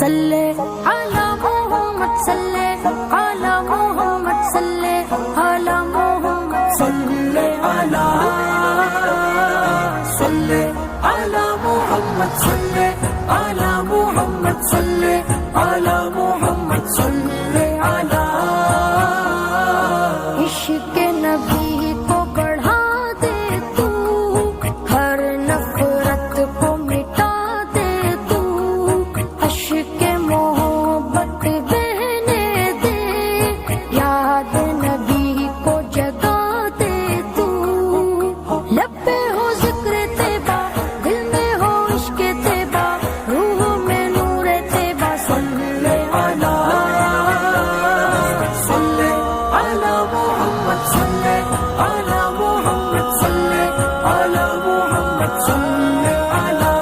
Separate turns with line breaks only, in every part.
صلی علی محمد صلی علی محمد صلی علی محمد صلی علی محمد صلی علی محمد صلی علی محمد صلی علی عشق نبی کو بڑھا دے تو ہر نفرت کو مٹا دے تو عشق محبت بہنے دے یاد نبی کو جگا دے تو لب پہ ہو ذکر طیبہ دل میں ہو عشق طیبہ روح میں نور طیبہ صلی علی محمد صلی علی محمد صلی علی محمد صلی علی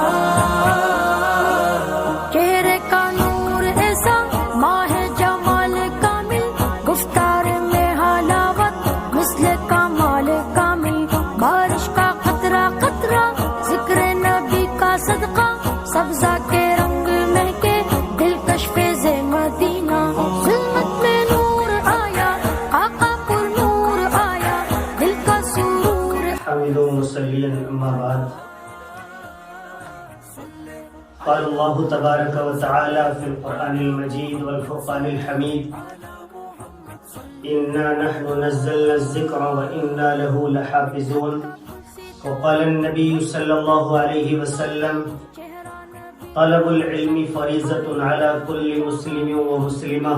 چہرے کا نور ایسا ماہ جمال کامل گفتار میں حلاوت مثل کمال کامل بارش کا قطرہ قطرہ ذکر نبی کا صدقہ سبزہ کے رنگ مہکے دلکش فیض مدینہ ظلمت میں نور آیا آقا پر نور آیا دل کا سرور
حمد مصليا اما بعد قال الله تبارك وتعالى في القرآن المجيد والفرقان الحميد إنا نحن نزلنا الذكر وإنا له لحافظون وقال النبي صلى الله عليه وسلم طلب العلم فريضة على كل مسلم ومسلمة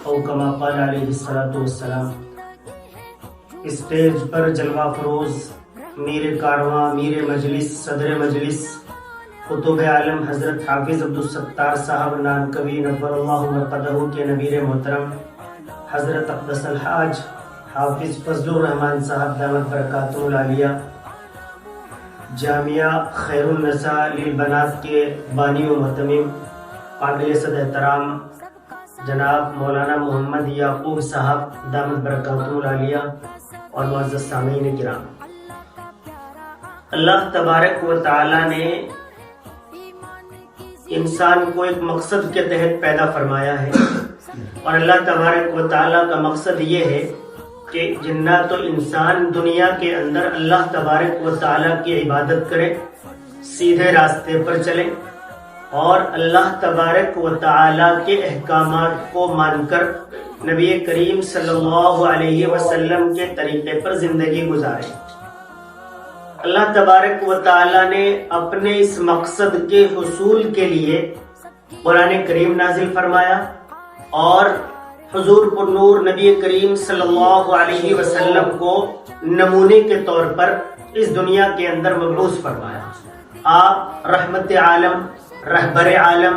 او كما قال عليه الصلاة والسلام۔ اسٹیج پر جلوہ فروز میر کارواں میر مجلس صدر مجلس قطب عالم حضرت حافظ عبدالستار صاحب نانکوی نور اللہ مرقدہ کے نویر محترم حضرت اقدس الحاج حافظ فضل الرحمن صاحب دامت برکاتہ العالیہ، جامعہ خیر النساء للبنات کے بانی و متمم قابل صد احترام جناب مولانا محمد یعقوب صاحب دامت برکاتہ العالیہ اور معزز سامعین کرام، اللہ تبارک و تعالی نے انسان کو ایک مقصد کے تحت پیدا فرمایا ہے، اور اللہ تبارک و تعالی کا مقصد یہ ہے کہ جنات و انسان دنیا کے اندر اللہ تبارک و تعالی کی عبادت کرے، سیدھے راستے پر چلے اور اللہ تبارک و تعالی کے احکامات کو مان کر نبی کریم صلی اللہ علیہ وسلم کے طریقے پر زندگی گزارے۔ اللہ تبارک و تعالی نے اپنے اس مقصد کے حصول کے لیے قرآن کریم نازل فرمایا اور حضور پر نور نبی کریم صلی اللہ علیہ وسلم کو نمونے کے طور پر اس دنیا کے اندر مبعوث فرمایا۔ آپ رحمت عالم، رہبر عالم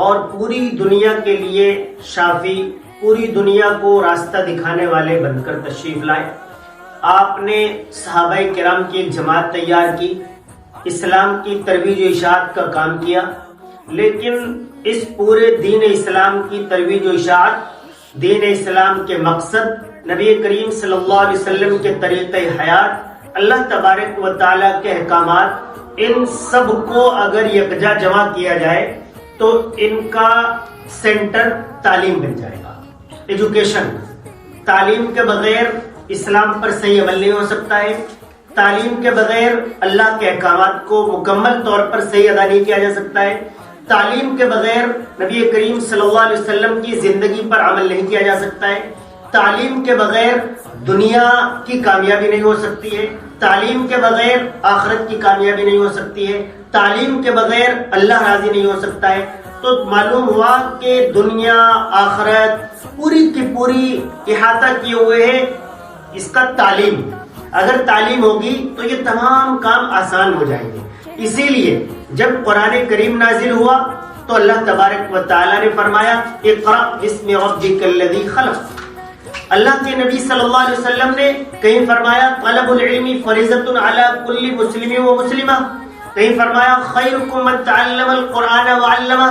اور پوری دنیا کے لیے شافی، پوری دنیا کو راستہ دکھانے والے بن کر تشریف لائے۔ آپ نے صحابہ کرام کی ایک جماعت تیار کی، اسلام کی ترویج و اشاعت کا کام کیا، لیکن اس پورے دین اسلام کی ترویج و اشاعت، دین اسلام کے مقصد نبی کریم صلی اللہ علیہ وسلم کے طریقہ حیات، اللہ تبارک و تعالیٰ کے احکامات، ان سب کو اگر یکجا جمع کیا جائے تو ان کا سینٹر تعلیم بن جائے گا، ایجوکیشن۔ تعلیم کے بغیر اسلام پر صحیح عمل نہیں ہو سکتا ہے، تعلیم کے بغیر اللہ کے احکامات کو مکمل طور پر صحیح ادا نہیں کیا جا سکتا ہے، تعلیم کے بغیر نبی کریم صلی اللہ علیہ وسلم کی زندگی پر عمل نہیں کیا جا سکتا ہے، تعلیم کے بغیر دنیا کی کامیابی نہیں ہو سکتی ہے، تعلیم کے بغیر آخرت کی کامیابی نہیں ہو سکتی ہے، تعلیم کے بغیر اللہ راضی نہیں ہو سکتا ہے۔ تو معلوم ہوا کہ دنیا آخرت پوری کی پوری احاطہ کیے ہوئے ہے اس کا تعلیم۔ اگر تعلیم ہوگی تو یہ تمام کام آسان ہو جائیں گے۔ اسی لیے جب قرآن کریم نازل ہوا تو اللہ تبارک و تعالی نے فرمایا اقرأ بسم ربک الذی خلق۔ اللہ کے نبی صلی اللہ علیہ وسلم نے کہیں فرمایا طلب العلم فریضۃ علی کل مسلم و مسلمہ، کہیں فرمایا خیرکم من تعلم القرآن وعلمہ،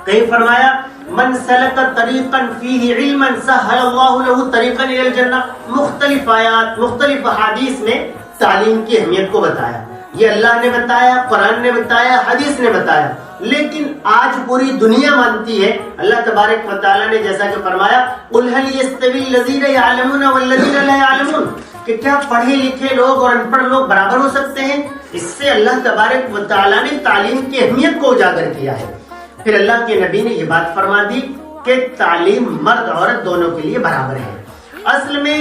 کہیں فرمایا من سلک طریقا فیہ علما سہل اللہ لہ طریقا الی الجنہ۔ مختلف آیات، مختلف احادیث میں تعلیم کی اہمیت کو بتایا۔ یہ اللہ نے بتایا، قرآن نے بتایا، حدیث نے بتایا لیکن آج پوری دنیا مانتی ہے. اللہ تبارک و تعالیٰ نے جیسا کہ فرمایا قُلْ هَلْ يَسْتَوِي الَّذِينَ يَعْلَمُونَ وَالَّذِينَ لَا يَعْلَمُونَ, کہ کیا پڑھے لکھے لوگ اور ان پڑھ لوگ برابر ہو سکتے ہیں؟ اس سے اللہ تبارک و تعالیٰ نے تعلیم کی اہمیت کو اجاگر کیا ہے. پھر اللہ کے نبی نے یہ بات فرما دی کہ تعلیم مرد عورت دونوں کے لیے برابر ہے. اصل میں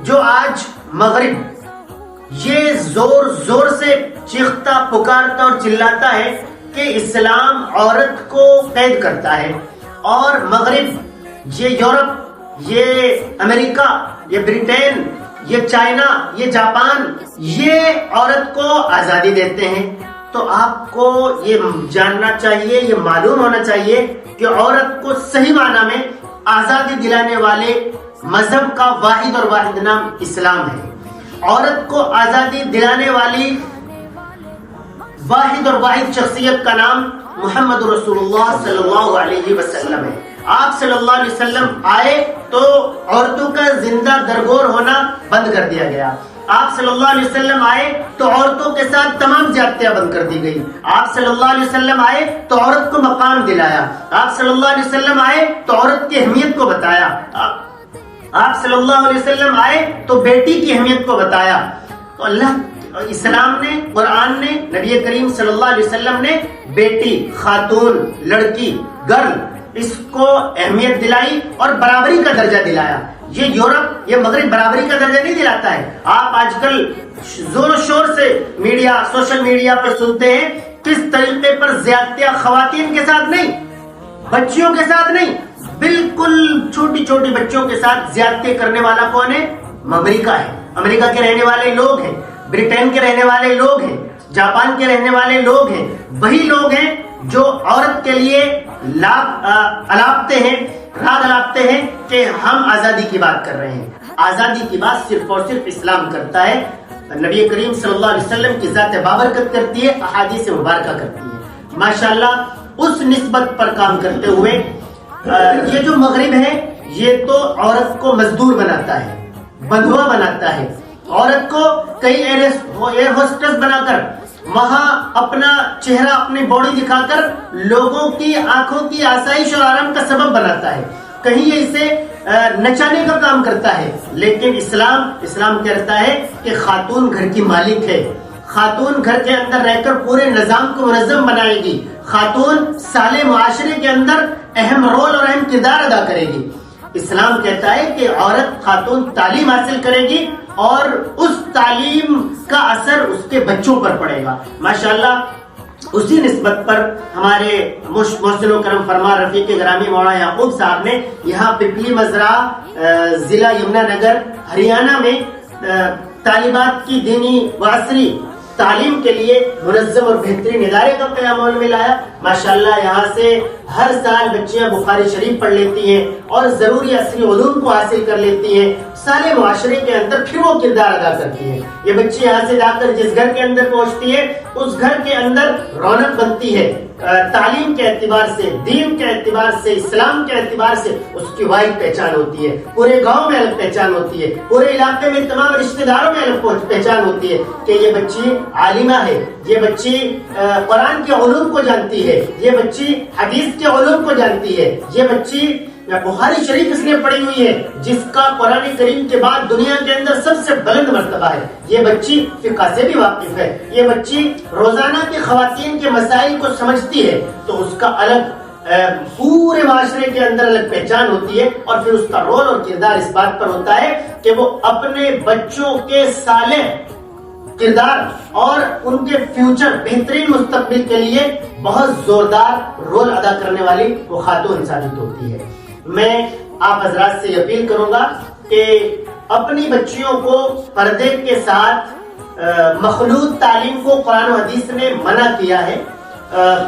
جو آج مغرب یہ زور زور سے چیختا پکارتا اور چلاتا ہے کہ اسلام عورت کو قید کرتا ہے, اور مغرب یہ یورپ یہ امریکہ یہ برٹین یہ چائنا یہ جاپان یہ عورت کو آزادی دیتے ہیں, تو آپ کو یہ جاننا چاہیے, یہ معلوم ہونا چاہیے کہ عورت کو صحیح معنی میں آزادی دلانے والے مذہب کا واحد اور واحد نام اسلام ہے. عورت کو آزادی دلانے والی واحد اور واحد شخصیت کا نام محمد رسول اللہ صلی اللہ علیہ وسلم ہے. آپ صلی اللہ علیہ وسلم آئے تو عورتوں کا زندہ درگور ہونا بند کر دیا گیا. آپ صلی اللہ علیہ وسلم آئے تو عورتوں کے ساتھ تمام زیادتیاں بند کر دی گئی. آپ صلی اللہ علیہ وسلم آئے تو عورت کو مقام دلایا. آپ صلی اللہ علیہ وسلم آئے تو عورت کی اہمیت کو بتایا. آپ صلی اللہ علیہ وسلم آئے تو بیٹی کی اہمیت کو بتایا. تو اللہ اسلام نے, قرآن نے, نبی کریم صلی اللہ علیہ وسلم نے بیٹی, خاتون, لڑکی, گرل اس کو اہمیت دلائی اور برابری کا درجہ دلایا. یہ یورپ یہ مغرب برابری کا درجہ نہیں دلاتا ہے. آپ آج کل زور و شور سے میڈیا سوشل میڈیا پر سنتے ہیں کس طریقے پر زیادتیاں خواتین کے ساتھ نہیں, بچیوں کے ساتھ نہیں, بالکل چھوٹی چھوٹی بچوں کے ساتھ زیادتی کرنے والا کون ہے؟ امریکہ ہے. امریکہ کے رہنے والے لوگ ہیں, برٹین کے رہنے والے لوگ ہیں, جاپان کے رہنے والے لوگ ہیں. وہی لوگ ہیں جو عورت کے لیے الاپتے ہیں, راگ الاپتے ہیں کہ ہم آزادی کی بات کر رہے ہیں. آزادی کی بات صرف اور صرف اسلام کرتا ہے. نبی کریم صلی اللہ علیہ وسلم کی ذات بابرکت کرتی ہے, احادیث مبارکہ کرتی ہے. ماشاءاللہ اس نسبت پر کام کرتے ہوئے یہ جو مغرب ہے یہ تو عورت کو مزدور بناتا ہے, بندھوا بناتا ہے. عورت کو کئی ایئر ہوسٹس بنا کر وہاں اپنا چہرہ اپنی باڈی دکھا کر لوگوں کی آنکھوں کی آسائش اور آرام کا سبب بناتا ہے. کہیں اسے نچانے کا کام کرتا ہے. لیکن اسلام کہتا ہے کہ خاتون گھر کی مالک ہے. خاتون گھر کے اندر رہ کر پورے نظام کو منظم بنائے گی. خاتون سالے معاشرے کے اندر اہم رول اور اہم کردار ادا کرے گی. اسلام کہتا ہے کہ عورت خاتون تعلیم حاصل کرے گی اور اس تعلیم کا اثر اس کے بچوں پر پڑے گا. ماشاءاللہ اسی نسبت پر ہمارے محسن و کرم فرما رفیق گرامی مولانا یعقوب صاحب نے یہاں پپلی مزرعہ ضلع یمنا نگر ہریانہ میں طالبات کی دینی و عصری تعلیم کے لیے منظم اور بہترین ادارے کا قیام میں لایا. ماشاءاللہ یہاں سے ہر سال بچیاں بخاری شریف پڑھ لیتی ہیں اور ضروری عصری علوم کو حاصل کر لیتی ہیں. سارے معاشرے کے اندر پھر وہ کردار ادا کرتی ہیں. یہ بچی یہاں سے جا کر جس گھر کے اندر پہنچتی ہے اس گھر کے اندر رونق بنتی ہے. تعلیم کے اعتبار سے, دین کے اعتبار سے, اسلام کے اعتبار سے اس کی واحد پہچان ہوتی ہے. پورے گاؤں میں الگ پہچان ہوتی ہے, پورے علاقے میں تمام رشتہ داروں میں الگ پہچان ہوتی ہے کہ یہ بچی عالمہ ہے, یہ بچی قرآن کے علوم کو جانتی ہے, یہ بچی حدیث کے علوم کو جانتی ہے, یہ بچی بخاری شریف اس نے پڑھی ہوئی ہے جس کا قرآن کریم کے بعد دنیا کے اندر سب سے بلند مرتبہ ہے. یہ بچی فقہ سے بھی واقف ہے, یہ بچی روزانہ کی خواتین کے مسائل کو سمجھتی ہے. تو اس کا الگ پورے معاشرے کے اندر الگ پہچان ہوتی ہے اور پھر اس کا رول اور کردار اس بات پر ہوتا ہے کہ وہ اپنے بچوں کے صالح کردار اور ان کے فیوچر بہترین مستقبل کے لیے بہت زوردار رول ادا کرنے والی وہ خاتون ثابت ہوتی ہے. میں آپ حضرات سے اپیل کروں گا کہ اپنی بچیوں کو پردے کے ساتھ مخلوط تعلیم کو قرآن و حدیث نے منع کیا ہے.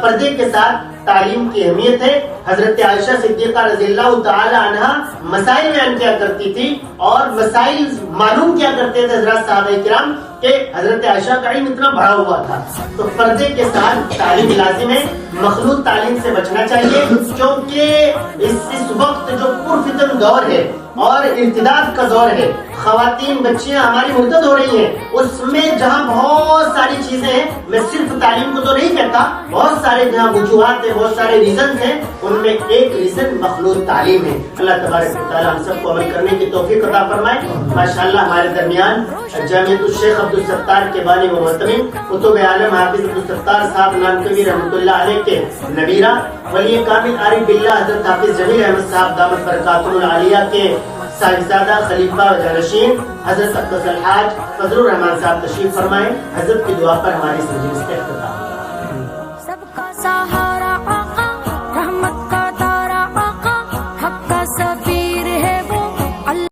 پردے کے ساتھ تعلیم کی اہمیت ہے. حضرت عائشہ صدیقہ رضی اللہ تعالی عنہ مسائل بیان کیا کرتی تھی اور مسائل معلوم کیا کرتے تھے حضرات صحابہ کرام کہ حضرت عائشہ کا علم اتنا بڑا ہوا تھا. تو پردے کے ساتھ تعلیم لازم ہے. مخلوط تعلیم سے بچنا چاہیے کیونکہ اس وقت جو پرفتن دور ہے اور ارتداد کا دور ہے, خواتین بچیاں ہماری مرتد ہو رہی ہیں، اس میں جہاں بہت ساری چیزیں ہیں، میں صرف تعلیم کو تو نہیں کہتا، بہت سارے جہاں وجوہات ہیں، بہت سارے ریزنز ہیں، ان میں ایک ریزن مخلوط تعلیم ہے۔ اللہ تبارک و تعالیٰ ہم سب کو عمل کرنے کی توفیق عطا فرمائے۔ ماشاءاللہ ہمارے درمیان جامعۃ الشیخ عبدالستار کے بانی و محتمم کتب عالم حافظ عبدالستار صاحب نانکوی رحمۃ اللہ علیہ کے نبیرہ ولی کامل عارف باللہ حضرت حافظ جمیل احمد صاحب دامت برکاتہ العالیہ کے صاحبزادہ خلیفہ و جانشین حضرت اقدس الحاج فضل الرحمان صاحب تشریف فرمائے۔ حضرت کی دعا پر ہماری مجلس کا اختتام۔